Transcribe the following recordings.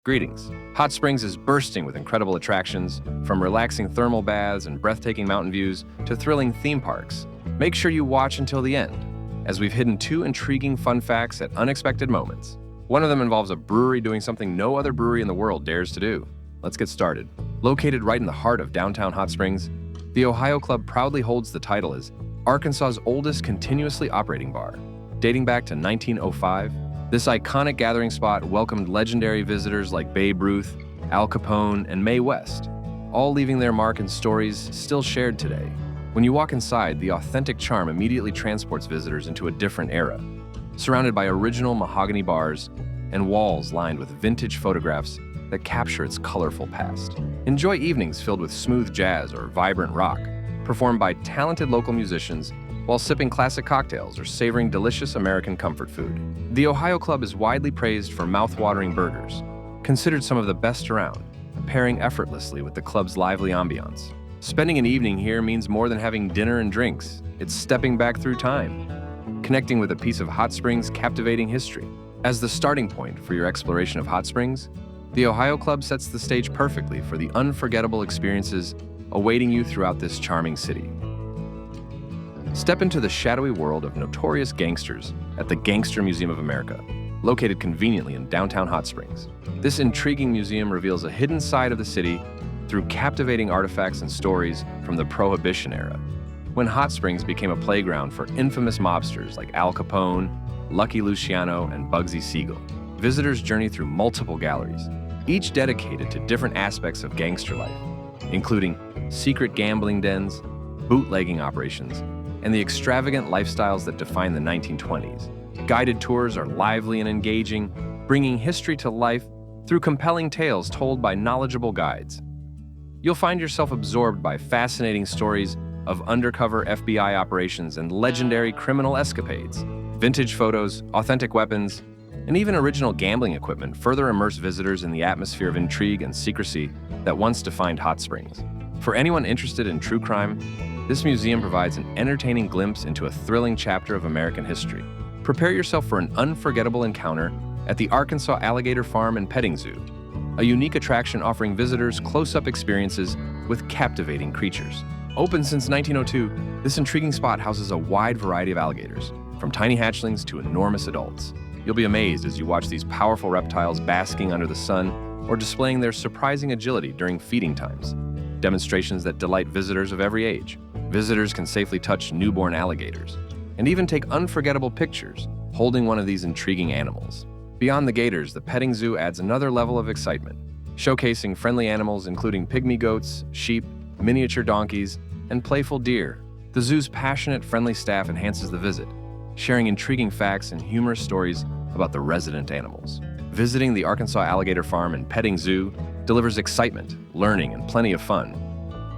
Greetings. Hot Springs is bursting with incredible attractions, from relaxing thermal baths and breathtaking mountain views to thrilling theme parks. Make sure you watch until the end, as we've hidden two intriguing fun facts at unexpected moments. One of them involves a brewery doing something no other brewery in the world dares to do. Let's get started. Located right in the heart of downtown Hot Springs, the Ohio Club proudly holds the title as Arkansas's oldest continuously operating bar. Dating back to 1905, this iconic gathering spot welcomed legendary visitors like Babe Ruth, Al Capone, and Mae West, all leaving their mark in stories still shared today. When you walk inside, the authentic charm immediately transports visitors into a different era, surrounded by original mahogany bars and walls lined with vintage photographs that capture its colorful past. Enjoy evenings filled with smooth jazz or vibrant rock, performed by talented local musicians while sipping classic cocktails or savoring delicious American comfort food. The Ohio Club is widely praised for mouth-watering burgers, considered some of the best around, pairing effortlessly with the club's lively ambiance. Spending an evening here means more than having dinner and drinks. It's stepping back through time, connecting with a piece of Hot Springs' captivating history. As the starting point for your exploration of Hot Springs, the Ohio Club sets the stage perfectly for the unforgettable experiences awaiting you throughout this charming city. Step into the shadowy world of notorious gangsters at the Gangster Museum of America, located conveniently in downtown Hot Springs. This intriguing museum reveals a hidden side of the city through captivating artifacts and stories from the Prohibition era, when Hot Springs became a playground for infamous mobsters like Al Capone, Lucky Luciano, and Bugsy Siegel. Visitors journey through multiple galleries, each dedicated to different aspects of gangster life, including secret gambling dens, bootlegging operations, and the extravagant lifestyles that define the 1920s. Guided tours are lively and engaging, bringing history to life through compelling tales told by knowledgeable guides. You'll find yourself absorbed by fascinating stories of undercover FBI operations and legendary criminal escapades. Vintage photos, authentic weapons, and even original gambling equipment further immerse visitors in the atmosphere of intrigue and secrecy that once defined Hot Springs. For anyone interested in true crime, this museum provides an entertaining glimpse into a thrilling chapter of American history. Prepare yourself for an unforgettable encounter at the Arkansas Alligator Farm and Petting Zoo, a unique attraction offering visitors close-up experiences with captivating creatures. Open since 1902, this intriguing spot houses a wide variety of alligators, from tiny hatchlings to enormous adults. You'll be amazed as you watch these powerful reptiles basking under the sun or displaying their surprising agility during feeding times, demonstrations that delight visitors of every age. Visitors can safely touch newborn alligators and even take unforgettable pictures holding one of these intriguing animals. Beyond the gators, the petting zoo adds another level of excitement, showcasing friendly animals including pygmy goats, sheep, miniature donkeys, and playful deer. The zoo's passionate, friendly staff enhances the visit, sharing intriguing facts and humorous stories about the resident animals. Visiting the Arkansas Alligator Farm and Petting Zoo delivers excitement, learning, and plenty of fun,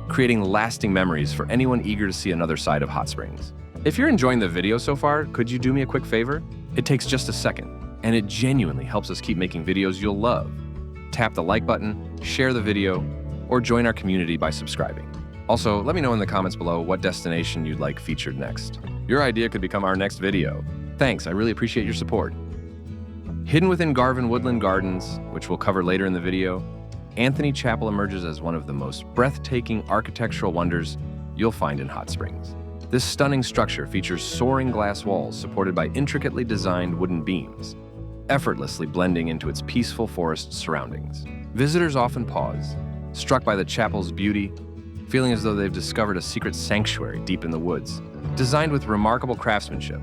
creating lasting memories for anyone eager to see another side of Hot Springs. If you're enjoying the video so far, could you do me a quick favor? It takes just a second, and it genuinely helps us keep making videos you'll love. Tap the like button, share the video, or join our community by subscribing. Also, let me know in the comments below what destination you'd like featured next. Your idea could become our next video. Thanks, I really appreciate your support. Hidden within Garvan Woodland Gardens, which we'll cover later in the video, Anthony Chapel emerges as one of the most breathtaking architectural wonders you'll find in Hot Springs. This stunning structure features soaring glass walls supported by intricately designed wooden beams, effortlessly blending into its peaceful forest surroundings. Visitors often pause, struck by the chapel's beauty, feeling as though they've discovered a secret sanctuary deep in the woods. Designed with remarkable craftsmanship,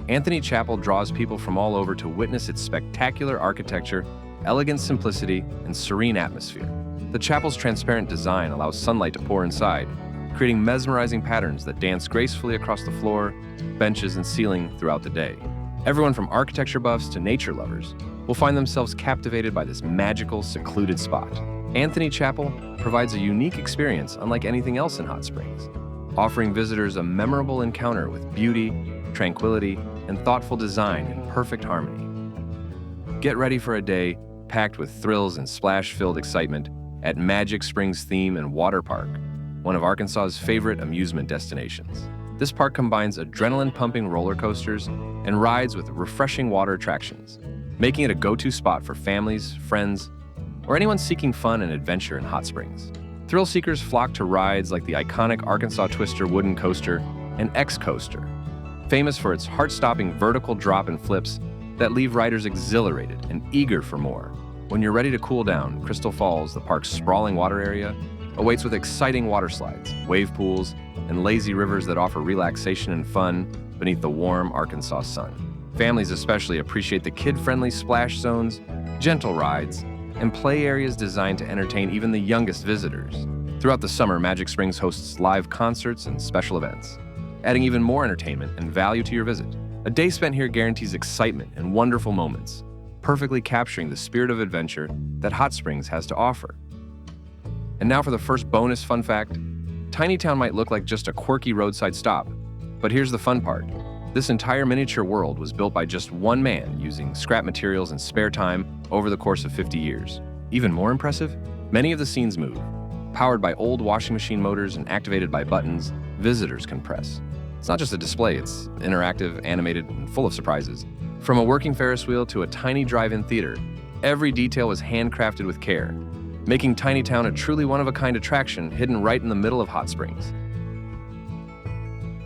Anthony Chapel draws people from all over to witness its spectacular architecture, elegant simplicity, and serene atmosphere. The chapel's transparent design allows sunlight to pour inside, creating mesmerizing patterns that dance gracefully across the floor, benches, and ceiling throughout the day. Everyone from architecture buffs to nature lovers will find themselves captivated by this magical, secluded spot. Anthony Chapel provides a unique experience unlike anything else in Hot Springs, offering visitors a memorable encounter with beauty, tranquility, and thoughtful design in perfect harmony. Get ready for a day packed with thrills and splash-filled excitement at Magic Springs Theme and Water Park, one of Arkansas's favorite amusement destinations. This park combines adrenaline-pumping roller coasters and rides with refreshing water attractions, making it a go-to spot for families, friends, or anyone seeking fun and adventure in hot springs. Thrill seekers flock to rides like the iconic Arkansas Twister wooden coaster and X-Coaster, famous for its heart-stopping vertical drop and flips that leave riders exhilarated and eager for more. When you're ready to cool down, Crystal Falls, the park's sprawling water area, awaits with exciting water slides, wave pools, and lazy rivers that offer relaxation and fun beneath the warm Arkansas sun. Families especially appreciate the kid-friendly splash zones, gentle rides, and play areas designed to entertain even the youngest visitors. Throughout the summer, Magic Springs hosts live concerts and special events, adding even more entertainment and value to your visit. A day spent here guarantees excitement and wonderful moments, perfectly capturing the spirit of adventure that Hot Springs has to offer. And now for the first bonus fun fact. Tiny Town might look like just a quirky roadside stop, but here's the fun part. This entire miniature world was built by just one man using scrap materials and spare time over the course of 50 years. Even more impressive, many of the scenes move. Powered by old washing machine motors and activated by buttons visitors can press. It's not just a display, it's interactive, animated, and full of surprises. From a working Ferris wheel to a tiny drive-in theater, every detail was handcrafted with care, making Tiny Town a truly one-of-a-kind attraction hidden right in the middle of Hot Springs.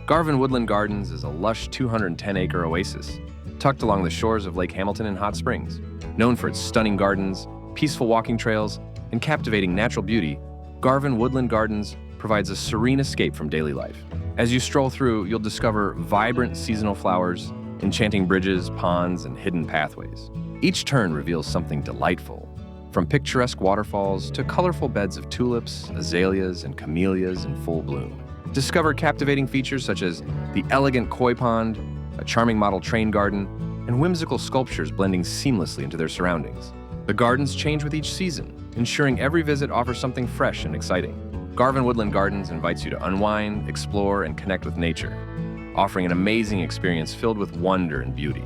Garvan Woodland Gardens is a lush 210-acre oasis tucked along the shores of Lake Hamilton in Hot Springs. Known for its stunning gardens, peaceful walking trails, and captivating natural beauty, Garvan Woodland Gardens provides a serene escape from daily life. As you stroll through, you'll discover vibrant seasonal flowers, enchanting bridges, ponds, and hidden pathways. Each turn reveals something delightful, from picturesque waterfalls to colorful beds of tulips, azaleas, and camellias in full bloom. Discover captivating features such as the elegant koi pond, a charming model train garden, and whimsical sculptures blending seamlessly into their surroundings. The gardens change with each season, ensuring every visit offers something fresh and exciting. Garvan Woodland Gardens invites you to unwind, explore, and connect with nature, offering an amazing experience filled with wonder and beauty.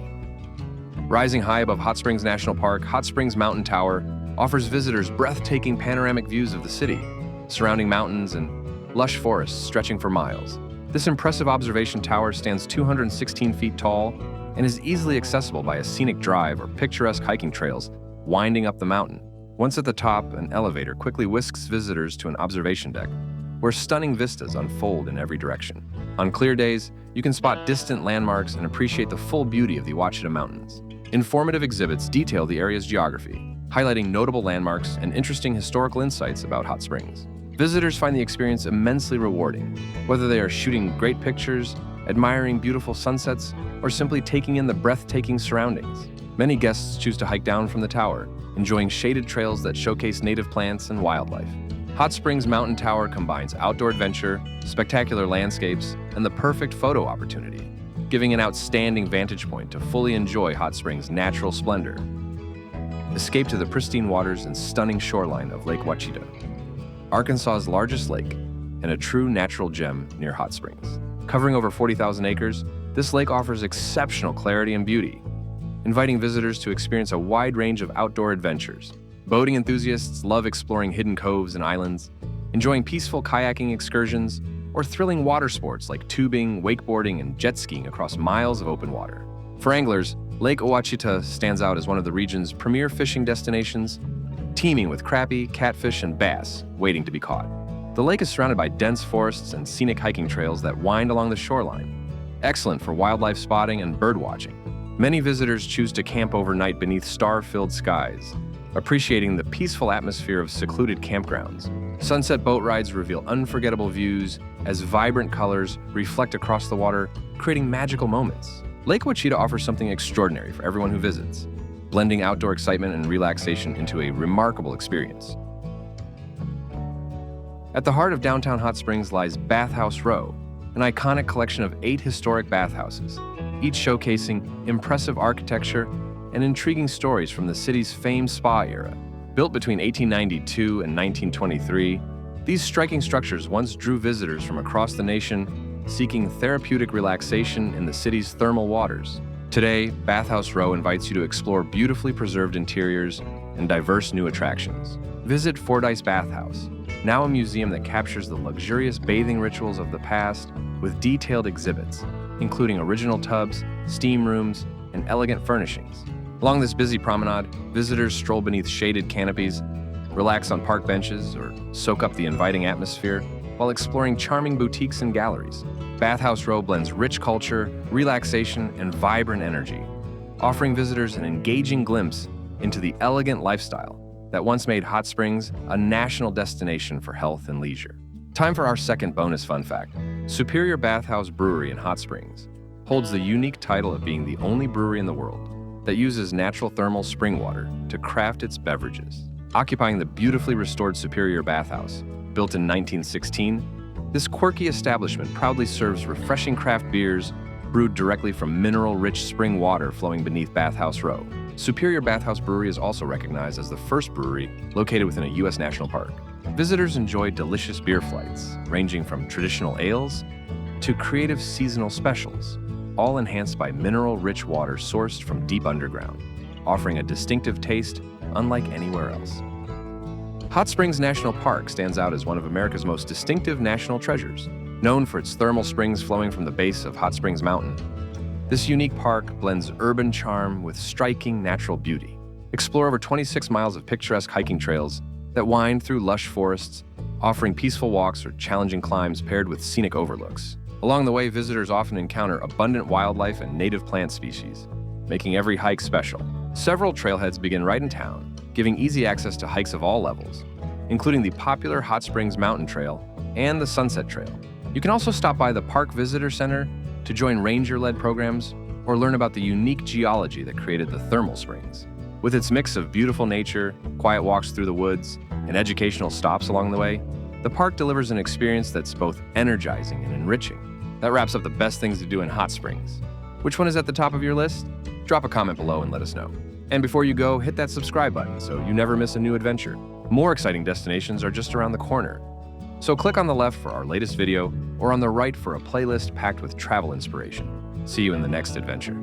Rising high above Hot Springs National Park, Hot Springs Mountain Tower offers visitors breathtaking panoramic views of the city, surrounding mountains and lush forests stretching for miles. This impressive observation tower stands 216 feet tall and is easily accessible by a scenic drive or picturesque hiking trails winding up the mountain. Once at the top, an elevator quickly whisks visitors to an observation deck, where stunning vistas unfold in every direction. On clear days, you can spot distant landmarks and appreciate the full beauty of the Ouachita Mountains. Informative exhibits detail the area's geography, highlighting notable landmarks and interesting historical insights about Hot Springs. Visitors find the experience immensely rewarding, whether they are shooting great pictures, admiring beautiful sunsets, or simply taking in the breathtaking surroundings. Many guests choose to hike down from the tower, enjoying shaded trails that showcase native plants and wildlife. Hot Springs Mountain Tower combines outdoor adventure, spectacular landscapes, and the perfect photo opportunity, giving an outstanding vantage point to fully enjoy Hot Springs' natural splendor. Escape to the pristine waters and stunning shoreline of Lake Ouachita, Arkansas's largest lake, and a true natural gem near Hot Springs. Covering over 40,000 acres, this lake offers exceptional clarity and beauty, inviting visitors to experience a wide range of outdoor adventures. Boating enthusiasts love exploring hidden coves and islands, enjoying peaceful kayaking excursions, or thrilling water sports like tubing, wakeboarding, and jet skiing across miles of open water. For anglers, Lake Ouachita stands out as one of the region's premier fishing destinations, teeming with crappie, catfish, and bass waiting to be caught. The lake is surrounded by dense forests and scenic hiking trails that wind along the shoreline, excellent for wildlife spotting and bird watching. Many visitors choose to camp overnight beneath star-filled skies, appreciating the peaceful atmosphere of secluded campgrounds. Sunset boat rides reveal unforgettable views as vibrant colors reflect across the water, creating magical moments. Lake Ouachita offers something extraordinary for everyone who visits, blending outdoor excitement and relaxation into a remarkable experience. At the heart of downtown Hot Springs lies Bathhouse Row, an iconic collection of 8 historic bathhouses, each showcasing impressive architecture and intriguing stories from the city's famed spa era. Built between 1892 and 1923, these striking structures once drew visitors from across the nation seeking therapeutic relaxation in the city's thermal waters. Today, Bathhouse Row invites you to explore beautifully preserved interiors and diverse new attractions. Visit Fordyce Bathhouse, now a museum that captures the luxurious bathing rituals of the past with detailed exhibits, including original tubs, steam rooms, and elegant furnishings. Along this busy promenade, visitors stroll beneath shaded canopies, Relax on park benches or soak up the inviting atmosphere while exploring charming boutiques and galleries. Bathhouse Row blends rich culture, relaxation, and vibrant energy, offering visitors an engaging glimpse into the elegant lifestyle that once made hot springs a national destination for health and leisure. Time for our second bonus fun fact. Superior Bathhouse Brewery in Hot Springs holds the unique title of being the only brewery in the world that uses natural thermal spring water to craft its beverages. Occupying the beautifully restored Superior Bathhouse, built in 1916, this quirky establishment proudly serves refreshing craft beers brewed directly from mineral-rich spring water flowing beneath Bathhouse Row. Superior Bathhouse Brewery is also recognized as the first brewery located within a U.S. national park. Visitors enjoy delicious beer flights, ranging from traditional ales to creative seasonal specials, all enhanced by mineral-rich water sourced from deep underground, offering a distinctive taste unlike anywhere else. Hot Springs National Park stands out as one of America's most distinctive national treasures. Known for its thermal springs flowing from the base of Hot Springs Mountain, this unique park blends urban charm with striking natural beauty. Explore over 26 miles of picturesque hiking trails that wind through lush forests, offering peaceful walks or challenging climbs paired with scenic overlooks. Along the way, visitors often encounter abundant wildlife and native plant species, making every hike special. Several trailheads begin right in town, giving easy access to hikes of all levels, including the popular Hot Springs Mountain Trail and the Sunset Trail. You can also stop by the Park Visitor Center to join ranger-led programs or learn about the unique geology that created the thermal springs. With its mix of beautiful nature, quiet walks through the woods, and educational stops along the way, the park delivers an experience that's both energizing and enriching. That wraps up the best things to do in Hot Springs. Which one is at the top of your list? Drop a comment below and let us know. And before you go, hit that subscribe button so you never miss a new adventure. More exciting destinations are just around the corner. So click on the left for our latest video or on the right for a playlist packed with travel inspiration. See you in the next adventure.